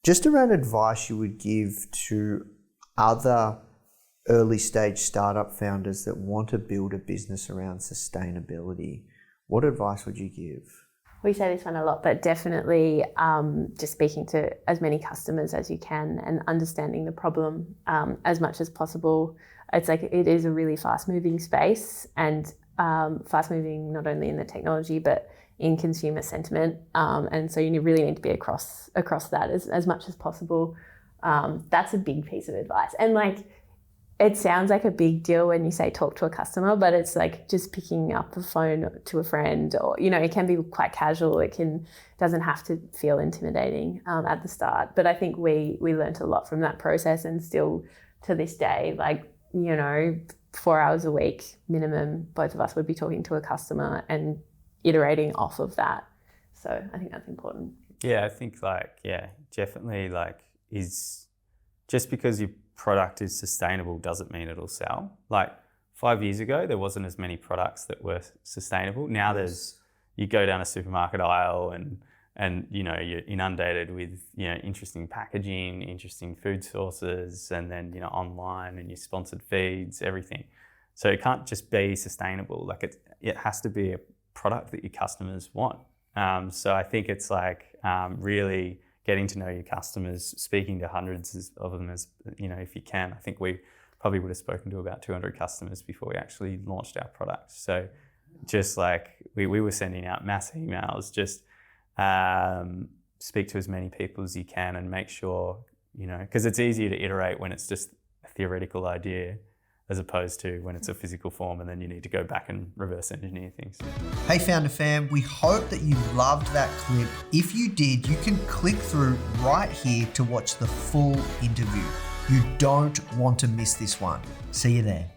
Just around advice you would give to other early stage startup founders that want to build a business around sustainability, what advice would you give? We say this one a lot, but definitely just speaking to as many customers as you can and understanding the problem as much as possible. It's like it is a really fast-moving space, and fast-moving not only in the technology but in consumer sentiment. And so you really need to be across that as much as possible. That's a big piece of advice. And like, it sounds like a big deal when you say talk to a customer, but it's like just picking up the phone to a friend, or, you know, it can be quite casual. Doesn't have to feel intimidating at the start. But I think we learnt a lot from that process, and still to this day, like, you know, 4 hours a week minimum, both of us would be talking to a customer and iterating off of that. So I think that's important. Yeah, I think definitely is just because your product is sustainable doesn't mean it'll sell. Like 5 years ago, there wasn't as many products that were sustainable. Now you go down a supermarket aisle and you know, you're inundated with, you know, interesting packaging, interesting food sources, and then, you know, online and your sponsored feeds, everything. So it can't just be sustainable. Like it has to be a product that your customers want. So I think it's like really getting to know your customers, speaking to hundreds of them, as you know, if you can. I think we probably would have spoken to about 200 customers before we actually launched our product. So just like we were sending out mass emails, just speak to as many people as you can and make sure, you know, because it's easier to iterate when it's just a theoretical idea as opposed to when it's a physical form and then you need to go back and reverse engineer things. Hey Foundr fam, we hope that you loved that clip. If you did, you can click through right here to watch the full interview. You don't want to miss this one. See you there.